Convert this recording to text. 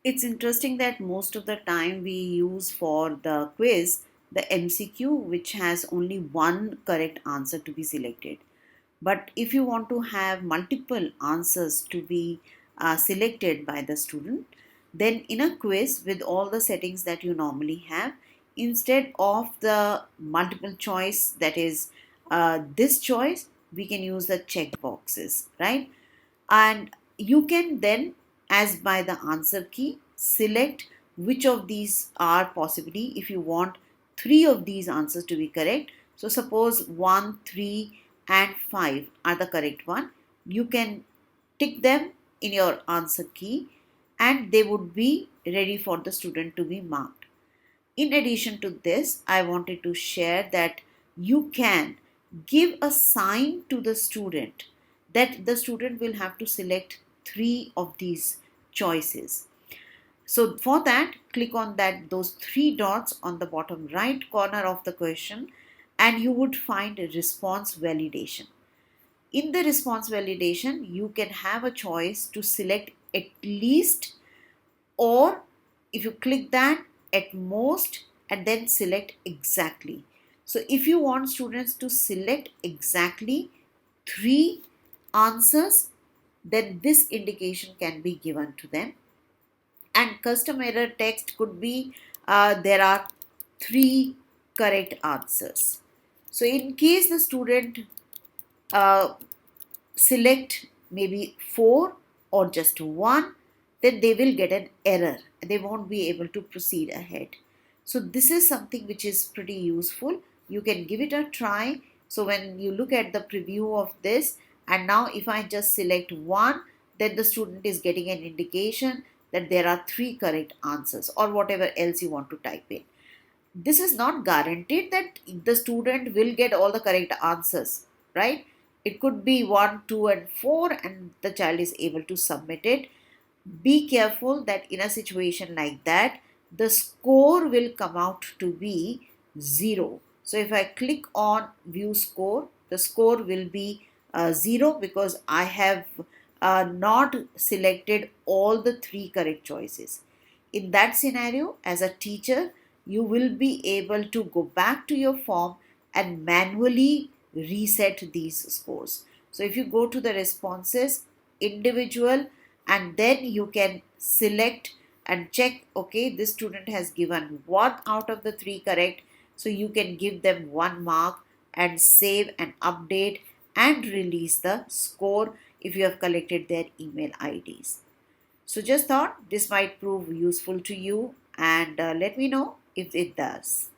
It's interesting that most of the time we use for the quiz the MCQ, which has only one correct answer to be selected. But if you want to have multiple answers to be selected by the student, then in a quiz with all the settings that you normally have, instead of the multiple choice, that is this choice, we can use the check boxes, right? And you can then, as by the answer key, select which of these are possibly, if you want three of these answers to be correct. So suppose 1, 3 and 5 are the correct one, you can tick them in your answer key and they would be ready for the student to be marked. In addition to this, I wanted to share that you can give a sign to the student that the student will have to select three of these choices. So for that, click on those three dots on the bottom right corner of the question and you would find a response validation. In the response validation, you can have a choice to select at least, or if you click that, at most, and then select exactly. So if you want students to select exactly three answers, then this indication can be given to them. And custom error text could be there are three correct answers. So in case the student uh, select maybe four or just one, then they will get an error. They won't be able to proceed ahead. So this is something which is pretty useful. You can give it a try. So when you look at the preview of this, and now if I just select one, then the student is getting an indication that there are three correct answers or whatever else you want to type in. This is not guaranteed that the student will get all the correct answers, right? It could be 1, 2 and 4 and the child is able to submit it. Be careful that in a situation like that, the score will come out to be 0. So if I click on view score, the score will be 0 because I have not selected all the three correct choices. In that scenario, as a teacher, you will be able to go back to your form and manually reset these scores. So if you go to the responses, individual, and then you can select and check, okay, this student has given one out of the three correct, so you can give them 1 mark and save and update and release the score if you have collected their email IDs. So just thought this might prove useful to you, and let me know if it does.